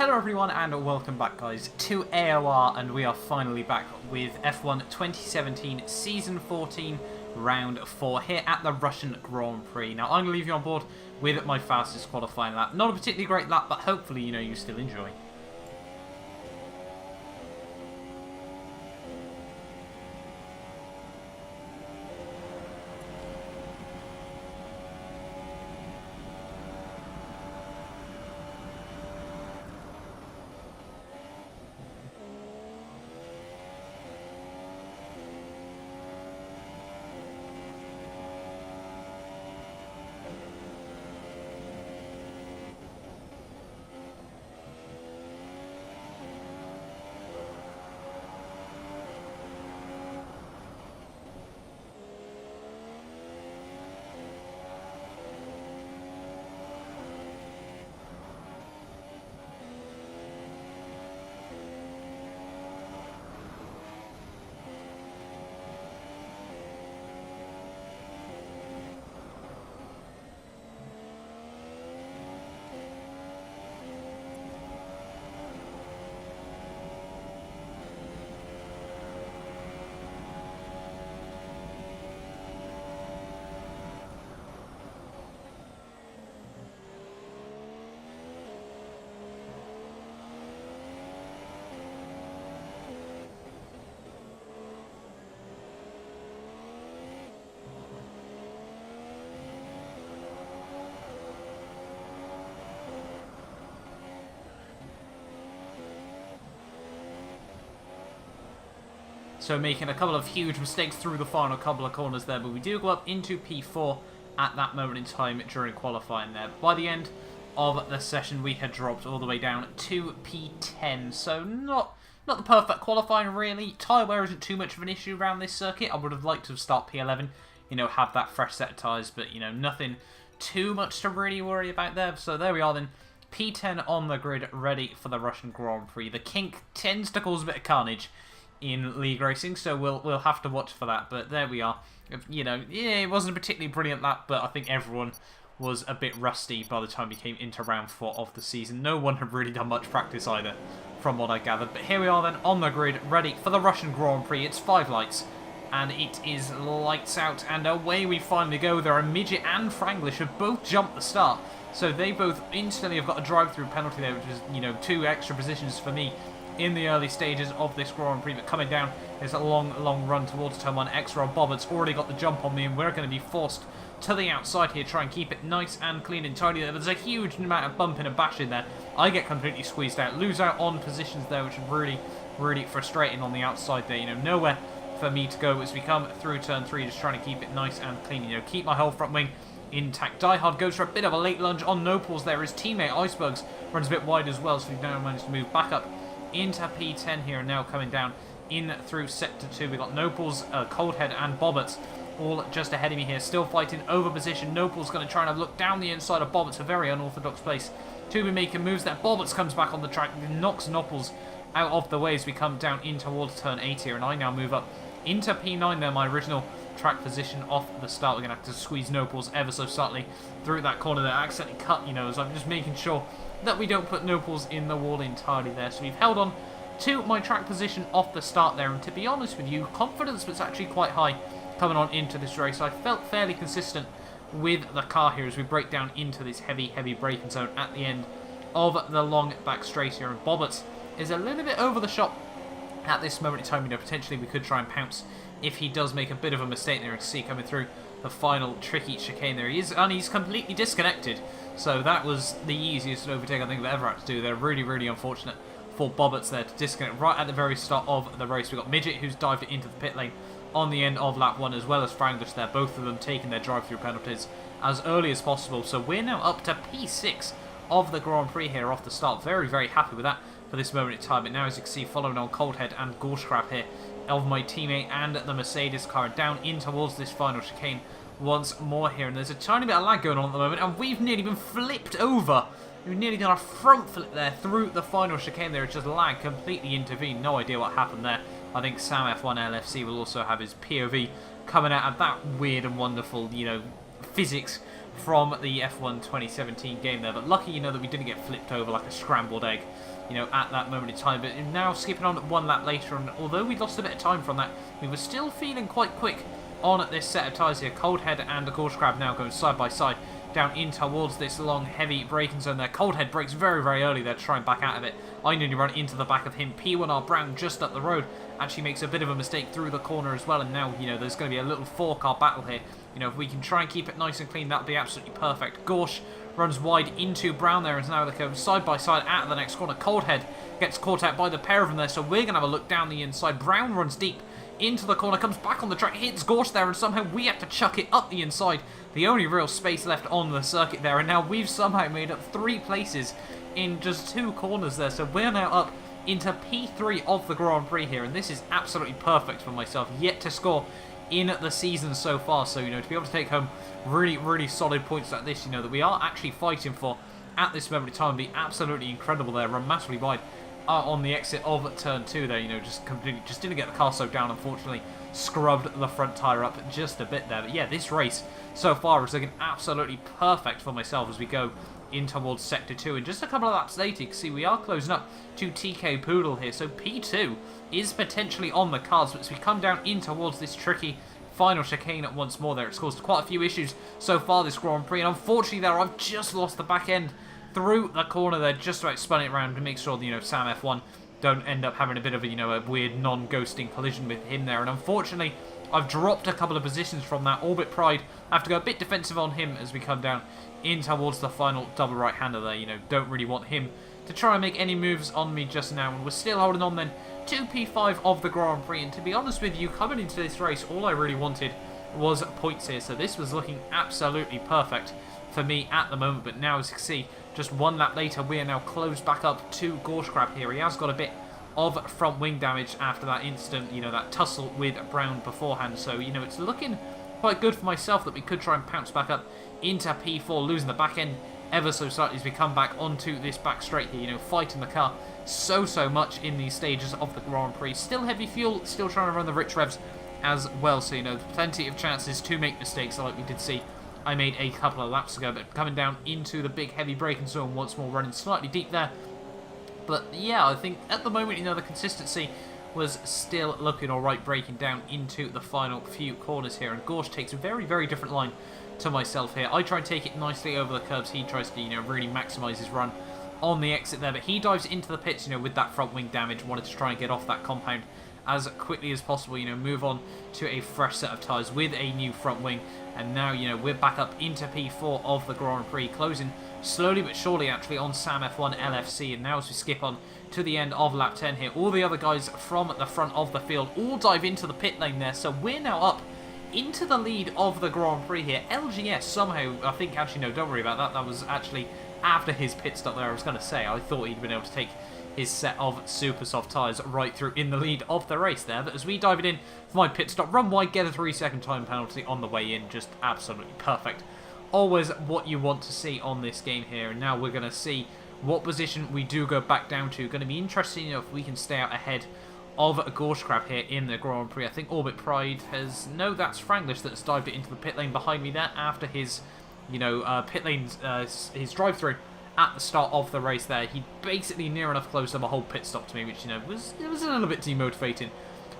Hello everyone and welcome back guys to AOR, and we are finally back with F1 2017 Season 14 Round 4 here at the Russian Grand Prix. Now I'm going to leave you on board with my fastest qualifying lap. Not a particularly great lap, but hopefully you still enjoy. So making a couple of huge mistakes through the final couple of corners there, but we do go up into P4 at that moment in time during qualifying there. By the end of the session, we had dropped all the way down to P10, so not the perfect qualifying really. Tyre wear isn't too much of an issue around this circuit. I would have liked to have started P11, have that fresh set of tyres, but nothing too much to really worry about there. So there we are then, P10 on the grid, ready for the Russian Grand Prix. The kink tends to cause a bit of carnage in league racing, so we'll have to watch for that. But there we are. It wasn't a particularly brilliant lap, but I think everyone was a bit rusty by the time we came into round 4 of the season. No one had really done much practice either, from what I gathered. But here we are then on the grid, ready for the Russian Grand Prix. It's 5 lights, and it is lights out, and away we finally go. There are Midget and Franglish have both jumped the start, so they both instantly have got a drive-through penalty there, which is 2 extra positions for me in the early stages of this Grand Prix. But coming down is a long run towards turn 1. Extra Bobbett's already got the jump on me, and we're going to be forced to the outside here, try and keep it nice and clean and tidy there. There's a huge amount of bumping and bashing there. I get completely squeezed out, lose out on positions there, which is really frustrating on the outside there. Nowhere for me to go as we come through turn 3, just trying to keep it nice and clean, keep my whole front wing intact. Die Hard goes for a bit of a late lunge on no pulls there. His teammate Icebugs runs a bit wide as well, so we've now managed to move back up into P10 here, and now coming down in through Sector 2. We've got Nopals, Coldhead and Bobbett's all just ahead of me here, still fighting over position. Nopals going to try and look down the inside of Bobbett's, a very unorthodox place to be making moves there. Bobbett's comes back on the track, knocks Nopals out of the way as we come down in towards turn 8 here, and I now move up into P9 there, my original track position off the start. We're going to have to squeeze Nopals ever so slightly through that corner there. I accidentally cut, as I'm just making sure that we don't put Nopals in the wall entirely there. So we've held on to my track position off the start there, and to be honest with you, confidence was actually quite high coming on into this race. I felt fairly consistent with the car here as we break down into this heavy braking zone at the end of the long back straight here, and Bobbett's is a little bit over the shop at this moment in time. Potentially we could try and pounce if he does make a bit of a mistake there, and see coming through the final tricky chicane there. He's completely disconnected, so that was the easiest overtake I think I've ever had to do. They're really unfortunate for Bobbett's there to disconnect right at the very start of the race. We've got Midget who's dived into the pit lane on the end of lap 1, as well as Franglish there, both of them taking their drive-through penalties as early as possible. So we're now up to P6 of the Grand Prix here off the start. Very happy with that for this moment in time. But now, as you can see, following on Coldhead and Gorschkrab here of my teammate and the Mercedes car down in towards this final chicane once more here, and there's a tiny bit of lag going on at the moment, and we've nearly been flipped over. We've nearly done a front flip there through the final chicane there. It's just lag completely intervened. No idea what happened there. I think Sam F1 LFC will also have his POV coming out of that weird and wonderful, physics from the F1 2017 game there. But lucky, that we didn't get flipped over like a scrambled egg, at that moment in time. But now skipping on one lap later, and although we lost a bit of time from that, we were still feeling quite quick on this set of tyres here. Coldhead and the Gorge Crab now going side by side down in towards this long, heavy braking zone there. Coldhead brakes very, very early there to try and back out of it. I nearly run into the back of him. P1R Brown just up the road actually makes a bit of a mistake through the corner as well, and now, there's going to be a little four-car battle here. If we can try and keep it nice and clean, that'd be absolutely perfect. Gorsh runs wide into Brown there, and now they go side by side out of the next corner. Coldhead gets caught out by the pair of them there, so we're going to have a look down the inside. Brown runs deep into the corner, comes back on the track, hits Gorsh there, and somehow we have to chuck it up the inside. The only real space left on the circuit there, and now we've somehow made up 3 places in just 2 corners there, so we're now up into P3 of the Grand Prix here, and this is absolutely perfect for myself. Yet to score in the season so far, so, to be able to take home really, really solid points like this, that we are actually fighting for at this moment in time, be absolutely incredible there. Run massively wide on the exit of turn 2 there, just didn't get the car slowed down, unfortunately. Scrubbed the front tyre up just a bit there. But yeah, this race so far is looking absolutely perfect for myself as we go in towards Sector 2. And just a couple of laps later, you can see we are closing up to TK Poodle here. So P2 is potentially on the cards, but as we come down in towards this tricky final chicane once more there, it's caused quite a few issues so far this Grand Prix. And unfortunately there, I've just lost the back end through the corner there, just about spun it around to make sure that, Sam F1 don't end up having a bit of a, a weird non-ghosting collision with him there. And unfortunately, I've dropped a couple of positions from that. Orbit Pride, I have to go a bit defensive on him as we come down in towards the final double right-hander there. Don't really want him to try and make any moves on me just now. And we're still holding on then to P5 of the Grand Prix. And to be honest with you, coming into this race, all I really wanted was points here. So this was looking absolutely perfect for me at the moment. But now, as you can see, just 1 lap later, we are now closed back up to Gorsh Crab here. He has got a bit of front wing damage after that incident, that tussle with Brown beforehand. So, it's looking quite good for myself that we could try and pounce back up into P4, losing the back end ever so slightly as we come back onto this back straight here, fighting the car so much in these stages of the Grand Prix. Still heavy fuel, still trying to run the rich revs as well, so, plenty of chances to make mistakes like we did see I made a couple of laps ago, but coming down into the big heavy braking zone once more, running slightly deep there. But yeah, I think at the moment, the consistency was still looking alright, breaking down into the final few corners here. And Gorsh takes a very, very different line to myself here. I try and take it nicely over the curbs. He tries to, really maximise his run on the exit there. But he dives into the pits, with that front wing damage. Wanted to try and get off that compound as quickly as possible, move on to a fresh set of tyres with a new front wing. And now, we're back up into P4 of the Grand Prix, closing slowly but surely actually on Sam F1 LFC. And now as we skip on to the end of lap 10 here, all the other guys from the front of the field all dive into the pit lane there. So we're now up into the lead of the Grand Prix here. LGS somehow, I think, actually, no, don't worry about that. That was actually after his pit stop there. I was going to say, I thought he'd been able to take his set of super soft tyres right through in the lead of the race there. But as we dive it in for my pit stop, run wide, get a 3-second time penalty on the way in. Just absolutely perfect. Always what you want to see on this game here. And now we're going to see what position we do go back down to. Going to be interesting, if we can stay out ahead of a Gorsh Crab here in the Grand Prix. I think Orbit Pride has... No, that's Franglish that's dived it into the pit lane behind me there after his, pit lane's, his drive-through at the start of the race there. He basically near enough closed up a whole pit stop to me, which, was a little bit demotivating.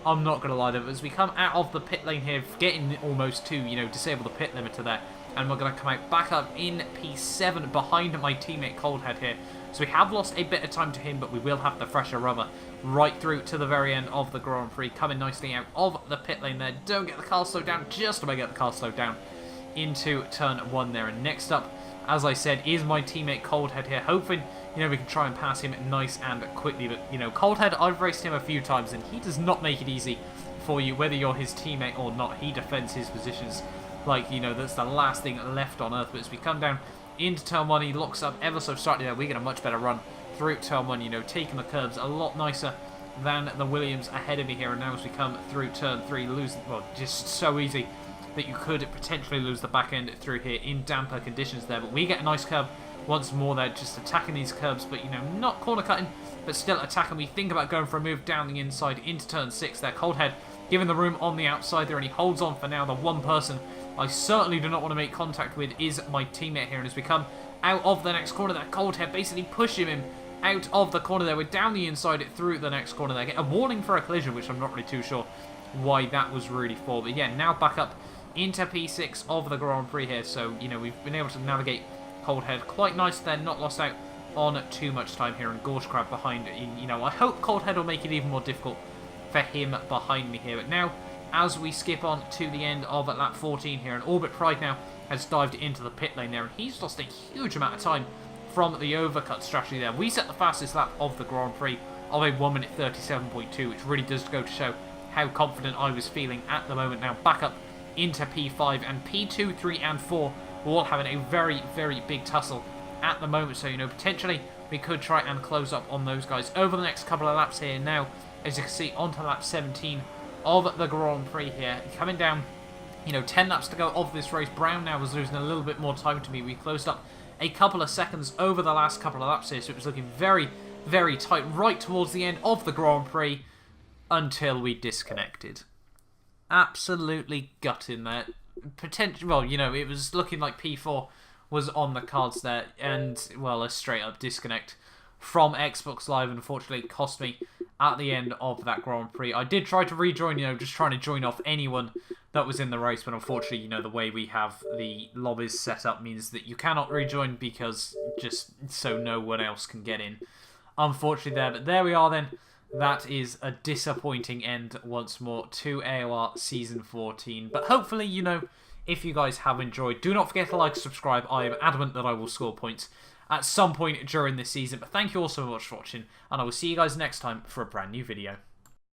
I'm not going to lie, though. As we come out of the pit lane here, getting almost to, disable the pit limiter there, and we're going to come out back up in P7 behind my teammate Coldhead here. So we have lost a bit of time to him, but we will have the fresher rubber right through to the very end of the Grand Prix, coming nicely out of the pit lane there. Don't get the car slowed down, just about get the car slowed down into turn 1 there. And next up, as I said, is my teammate Coldhead here, hoping, we can try and pass him nice and quickly. But, Coldhead, I've raced him a few times, and he does not make it easy for you, whether you're his teammate or not. He defends his positions like, that's the last thing left on earth. But as we come down into turn 1, he locks up ever so slightly there. We get a much better run through turn 1, taking the curbs a lot nicer than the Williams ahead of me here. And now as we come through turn 3, just so easy that you could potentially lose the back end through here in damper conditions there. But we get a nice curb once more there, just attacking these curbs, but, not corner cutting, but still attacking. We think about going for a move down the inside into turn 6 there. Coldhead given the room on the outside there, and he holds on for now, the one person I certainly do not want to make contact with is my teammate here. And as we come out of the next corner, that Coldhead basically pushing him out of the corner there. We're down the inside through the next corner there. Get a warning for a collision, which I'm not really too sure why that was really for. But yeah, now back up into P6 of the Grand Prix here. So, you know, we've been able to navigate Coldhead quite nice there, not lost out on too much time here. And Gorge Crab behind, you know, I hope Coldhead will make it even more difficult for him behind me here. But now, as we skip on to the end of lap 14 here, and Orbit Pride now has dived into the pit lane there, and he's lost a huge amount of time from the overcut strategy there. We set the fastest lap of the Grand Prix of a 1 minute 37.2, which really does go to show how confident I was feeling at the moment. Now back up into P5, and P2, 3 and 4 we're all having a very, very big tussle at the moment. So, you know, potentially we could try and close up on those guys over the next couple of laps here. Now, as you can see, onto lap 17 of the Grand Prix here. Coming down, you know, 10 laps to go of this race. Brown now was losing a little bit more time to me. We closed up a couple of seconds over the last couple of laps here, so it was looking very, very tight right towards the end of the Grand Prix until we disconnected. Absolutely gutting there. Well, you know, it was looking like P4 was on the cards there, and, well, a straight-up disconnect from Xbox Live, unfortunately, cost me at the end of that Grand Prix. I did try to rejoin, you know, just trying to join off anyone that was in the race, but unfortunately, you know, the way we have the lobbies set up means that you cannot rejoin because just so no one else can get in, unfortunately there. But there we are then. That is a disappointing end once more to AOR Season 14. But hopefully, you know, if you guys have enjoyed, do not forget to like, subscribe. I am adamant that I will score points at some point during this season. But thank you all so much for watching, and I will see you guys next time for a brand new video.